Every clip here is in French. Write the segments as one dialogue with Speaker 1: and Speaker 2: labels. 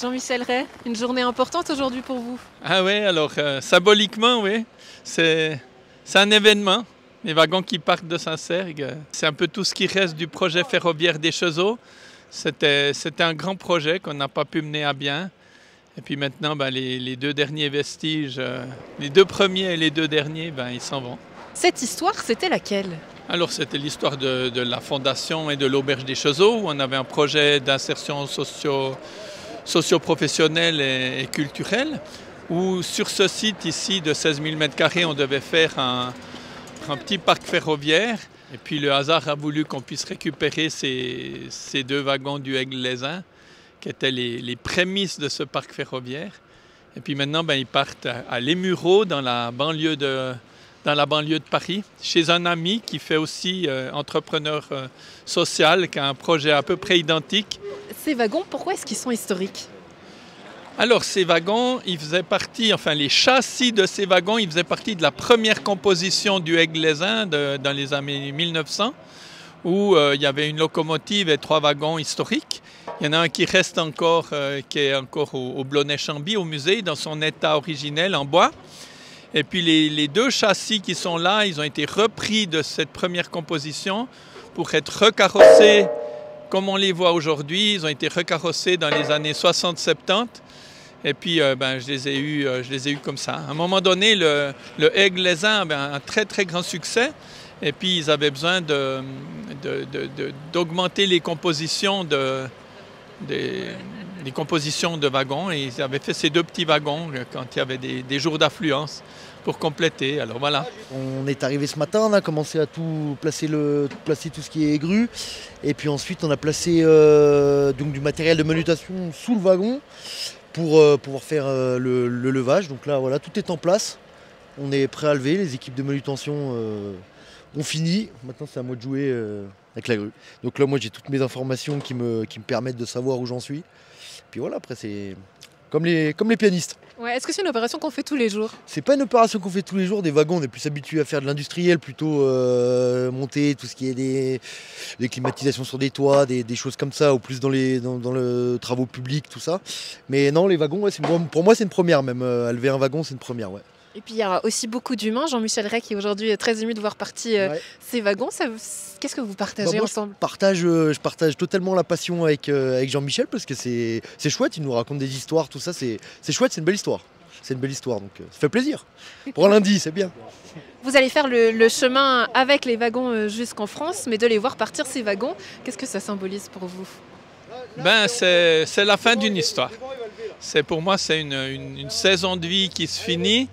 Speaker 1: Jean-Michel Ray, une journée importante aujourd'hui pour vous.
Speaker 2: Ah oui, alors symboliquement, oui, c'est un événement. Les wagons qui partent de Saint-Cergue, c'est un peu tout ce qui reste du projet ferroviaire des Cheseaux. C'était un grand projet qu'on n'a pas pu mener à bien. Et puis maintenant, les deux derniers vestiges, les deux premiers et les deux derniers, ils s'en vont.
Speaker 1: Cette histoire, c'était laquelle?
Speaker 2: Alors c'était l'histoire de la fondation et de l'auberge des Cheseaux, où on avait un projet d'insertion socio-professionnelle et culturelle, où sur ce site ici de 16 000 m², on devait faire un petit parc ferroviaire. Et puis le hasard a voulu qu'on puisse récupérer ces deux wagons du Aigle-les-Uns, qui étaient les prémices de ce parc ferroviaire. Et puis maintenant, ils partent à Les Mureaux, dans la banlieue de Paris, chez un ami qui fait aussi entrepreneur social, qui a un projet à peu près identique.
Speaker 1: Ces wagons, pourquoi est-ce qu'ils sont historiques?
Speaker 2: Alors ces wagons, ils faisaient partie, enfin les châssis de ces wagons, ils faisaient partie de la première composition du Aigle-les-Uns dans les années 1900, où il y avait une locomotive et 3 wagons historiques. Il y en a un qui reste encore, qui est encore au Blonay-Chambly, au musée, dans son état originel en bois. Et puis les deux châssis qui sont là, ils ont été repris de cette première composition pour être recarrossés comme on les voit aujourd'hui. Ils ont été recarrossés dans les années 60-70. Et puis je les ai eus comme ça. À un moment donné, le Aigle-les-Uns avait un très très grand succès. Et puis ils avaient besoin d'augmenter les compositions des compositions de wagons, et ils avaient fait ces deux petits wagons quand il y avait des jours d'affluence pour compléter. Alors voilà.
Speaker 3: On est arrivé ce matin, on a commencé à tout placer tout ce qui est grue, et puis ensuite on a placé donc du matériel de manutention sous le wagon pour pouvoir faire le levage. Donc là voilà, tout est en place, on est prêt à lever, les équipes de manutention ont fini. Maintenant c'est à moi de jouer avec la grue. Donc là moi j'ai toutes mes informations qui me permettent de savoir où j'en suis. Puis voilà, après c'est comme les pianistes.
Speaker 1: Ouais, est-ce que c'est une opération qu'on fait tous les jours?
Speaker 3: C'est pas une opération qu'on fait tous les jours. Des wagons, on est plus habitué à faire de l'industriel, plutôt monter tout ce qui est des climatisations sur des toits, des choses comme ça, ou plus dans le travaux publics, tout ça. Mais non, les wagons, ouais, pour moi c'est une première même. À lever un wagon, c'est une première, ouais.
Speaker 1: Et puis il y a aussi beaucoup d'humains. Jean-Michel Ray qui est aujourd'hui très ému de voir partir ces wagons. Qu'est-ce que vous partagez ensemble?
Speaker 3: Je partage totalement la passion avec Jean-Michel, parce que c'est chouette, il nous raconte des histoires, tout ça, c'est chouette, c'est une belle histoire. C'est une belle histoire, donc ça fait plaisir. Pour un lundi, c'est bien.
Speaker 1: Vous allez faire le chemin avec les wagons jusqu'en France, mais de les voir partir ces wagons, qu'est-ce que ça symbolise pour vous?
Speaker 2: C'est la fin d'une histoire. Pour moi, c'est une saison de vie qui se finit.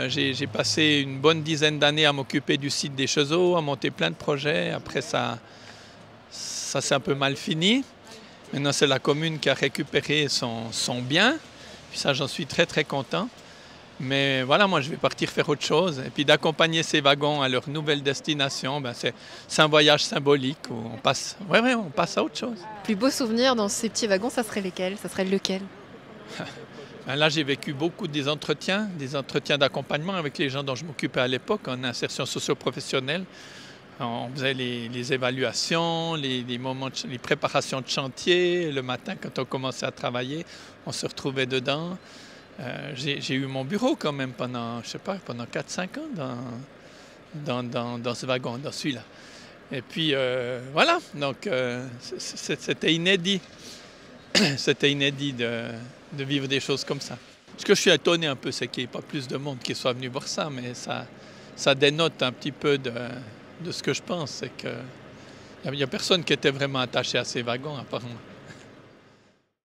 Speaker 2: J'ai passé une bonne dizaine d'années à m'occuper du site des Cheseaux, à monter plein de projets. Après, ça s'est un peu mal fini. Maintenant, c'est la commune qui a récupéré son bien. Puis ça, j'en suis très, très content. Mais voilà, moi, je vais partir faire autre chose. Et puis d'accompagner ces wagons à leur nouvelle destination, c'est un voyage symbolique où on passe à autre chose.
Speaker 1: Le plus beau souvenir dans ces petits wagons, ça serait lesquels? Ça serait lequel?
Speaker 2: Là, j'ai vécu beaucoup des entretiens d'accompagnement avec les gens dont je m'occupais à l'époque en insertion socio-professionnelle. On faisait les évaluations, les préparations de chantier. Le matin, quand on commençait à travailler, on se retrouvait dedans. J'ai eu mon bureau quand même pendant 4-5 ans dans ce wagon, dans celui-là. Et puis voilà, donc c'était inédit. C'était inédit de vivre des choses comme ça. Ce que je suis étonné un peu, c'est qu'il n'y ait pas plus de monde qui soit venu voir ça, mais ça dénote un petit peu de ce que je pense. C'est qu'il n'y a personne qui était vraiment attaché à ces wagons, à part moi.